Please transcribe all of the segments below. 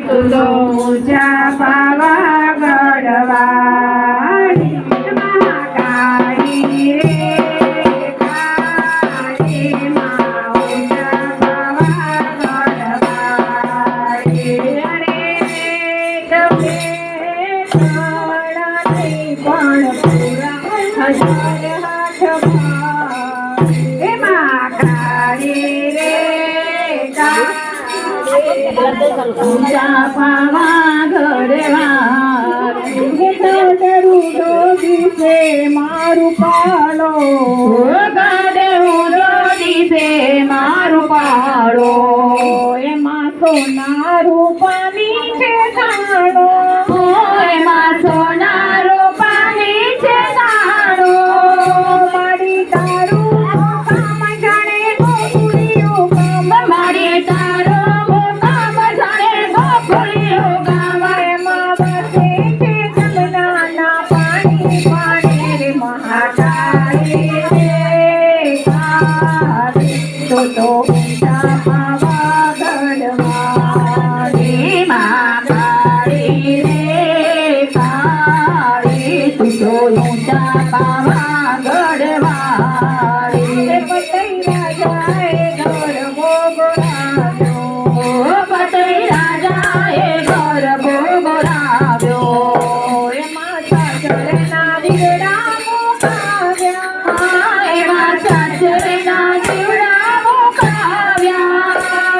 તું તો ઊંચા પાવાગઢવાળી મહાકાળી રે કાળી માં ઊંચા પાવાગઢવાળી અરે ગમે પણ પૂરા હજાર હાથ હે મહાકાળી રે ઊંચા પાવાગઢવાળી ગઢડું દિશે મારું પાડો ગઢડું દિશે મારું પાડો એમાં સોના રૂપાની છે થાળો એમાં સોના રૂપાની છે થાળો મારી તારું કામ જાણે ગોકુળીઓ કામ મારી તારું કામ જાણે ગોકુળીઓ કામ એમાં બસે છે જમનાના પાણી પાણી રે મહાકાળી રે કાળી તો ઊંચા પાવાગઢવાળી મહાકાળી રે કાળી તું તો ઊંચા પાવાગઢવાળી પતઈ રાજાએ ગરબો બોલાવ્યો પતઈ રાજાએ ગરબો બોલાવ્યો એમાં સાસરેના દીવડા મુકાવ્યા એમાં સાસરેના દીવડા મુકાવ્યા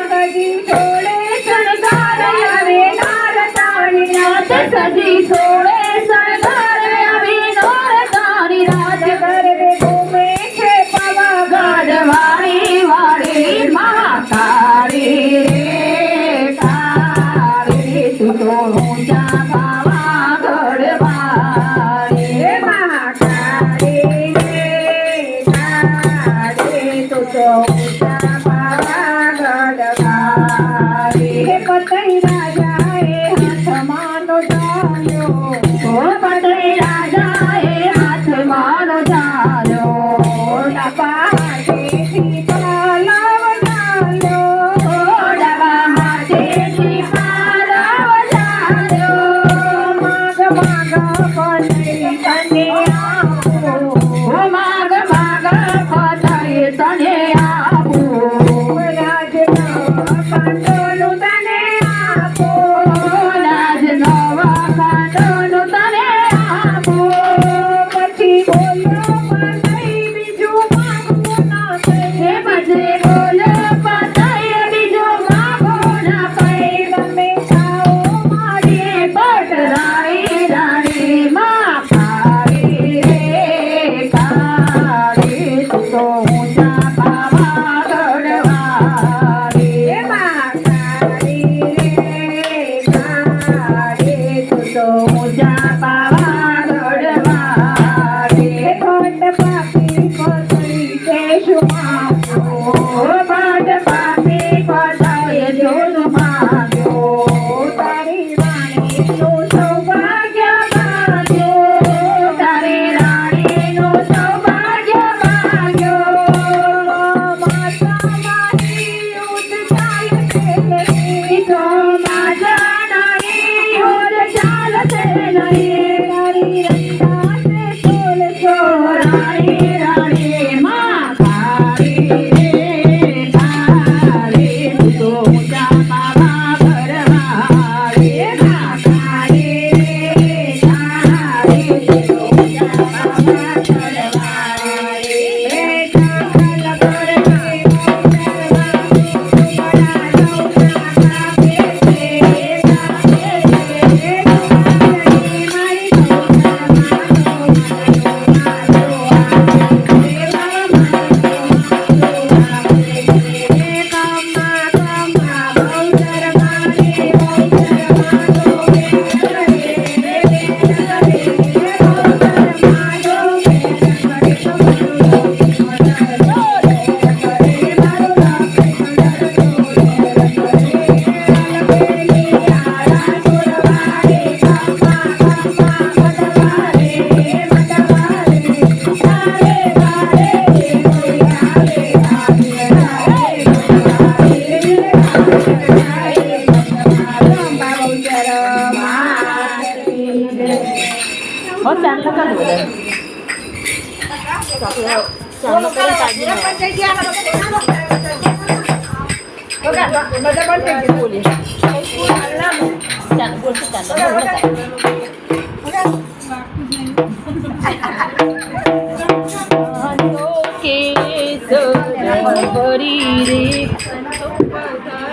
સજી છોડે શણગાર આવે નારદાની રાત સજી છોડે શણગાર આવે નારદાની રાત ગરબે ઘૂમે છે પાવાગઢવાળી વાળી મહાકાળી રે કાળી તું તો ઊંચા પાવાગઢવાળી મહાકાળી રે કાળી તું તો ઊંચા પાવાગઢવાળી હે પતઈ રાજાએ હાથમાં નો ઝાલ્યો પતઈ રાજાએ હાથમાં નો ઝાલ્યો ડાબા હાથેથી પાલવ ઝાલ્યો ડાબા હાથેથી પાલવ ઝાલ્યો માગ માગ પતઈ તને આપો માગ માગ પતઈ તને આપો રાજનવા કાંડોલું તને આપો રાજનવા કાંડોલું પરમાત્મી જય. હો ચાલ તો કર દે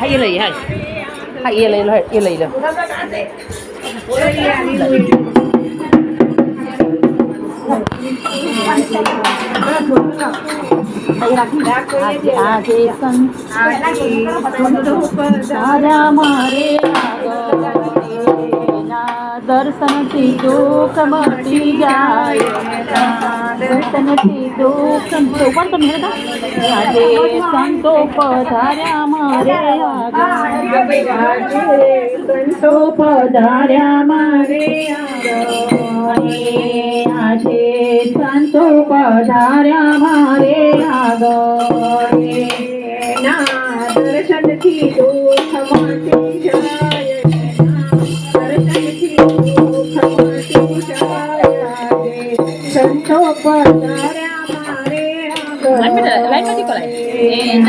Hay lì hay. Hay lì rồi, lì rồi. આજે સંસારા મારે દર્શનથી દુઃખ મટી જાય દર્શનથી દુઃખ પણ તમે આજે સંતો પધાર્યા મારે સંતો પધાર્યા મારે આજે સંતો પધાર્યા મારે આગળ દર્શનથી દુઃખ મટી જાય દર્શનથી દુઃખ મટી જાય સંતો પધાર્યા મારે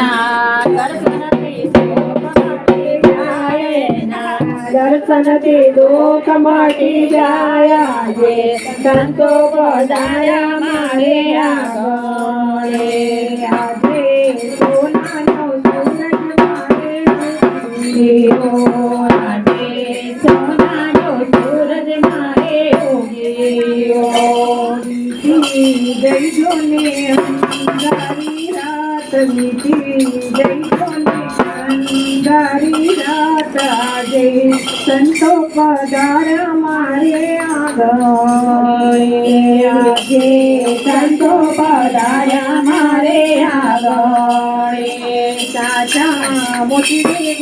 આગળ દર્શનથી દુઃખ મટી જાય આજે સંતો પધાર્યા મારે આગળ આજે સોનાનો સૂરજ મારે ઉગ્યો આજે સોનાનો સૂરજ મારે ઉગ્યો જઈજો ને અંધારી રાત વીતી જઈજો ને અંધારી રાત આજે સંતો પધાર્યા મારે આગળ આજે સંતો પધાર્યા મારે આગળ સાચા મોટી દેવ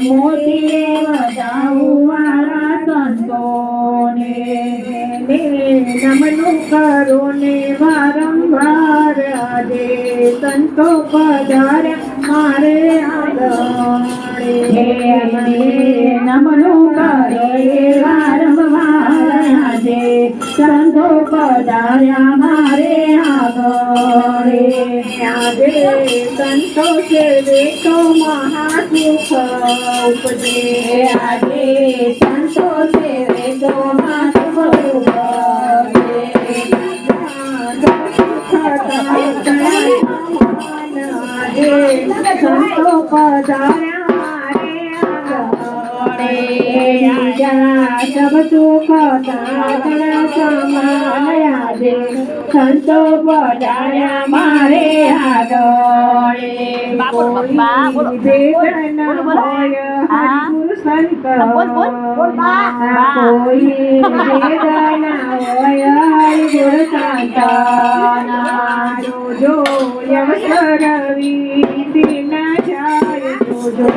મોટી દેવ જાઉં મારા સંતોને નમનું કરો ને વારંવાર આજે સંતો પધાર્યા મારે આગળ નમનું કરો વારંવાર આજે સંતો પધાર્યા મારે આગળ આજે સંતો સેવે તો મહાસુખ ઉપજે આજે સંતો સેવે તો મહાસુખ ઉપજે સંતો પધાર્યા મારે આગળ સબ સુખ સાગર સમાન આજે સંતો પધાર્યા મારે આગળ સંત કોઈ વેદના હોય ગુરુ સંત જોજો અવસર વીતી ના જાય જોજો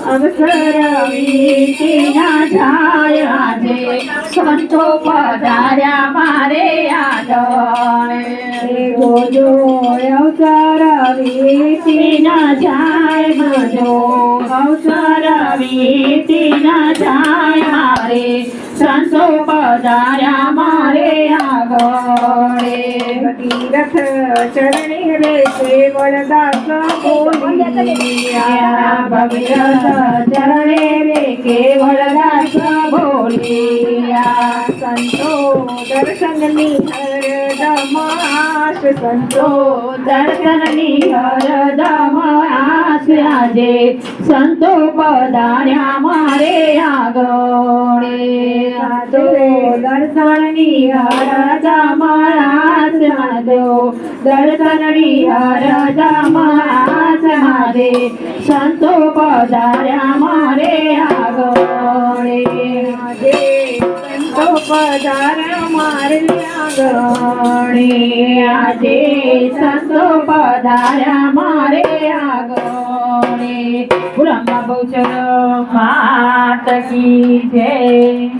અવસર વીતી ના જાય આજે સંતો પધાર્યા મારે આગળ જોજો અવસર વીતી ના જાય જોજો અવસર વીતી ના જાય મારે સંતો પધાર્યા મારે આગળ ભગીરથ ચરણે રે કેવળદાસ બોલિયા ભગીરથ ચરણે રે કેવળદાસ બોલિયા સંતો દર્શનની હરદમાસ સંતો દર્શનની હરદમાસ આજે સંતો પધાર્યા મારે આગળ દર્શનની હરદમાસ દર્શનની હરદમાસ આજે સંતો પધાર્યા મારે આગળ આજે સંતો પધાર્યા મારે આગળ આજે સંતો પધાર્યા મારે આગળ બ્રહ્મા બહુચર માત કી જય.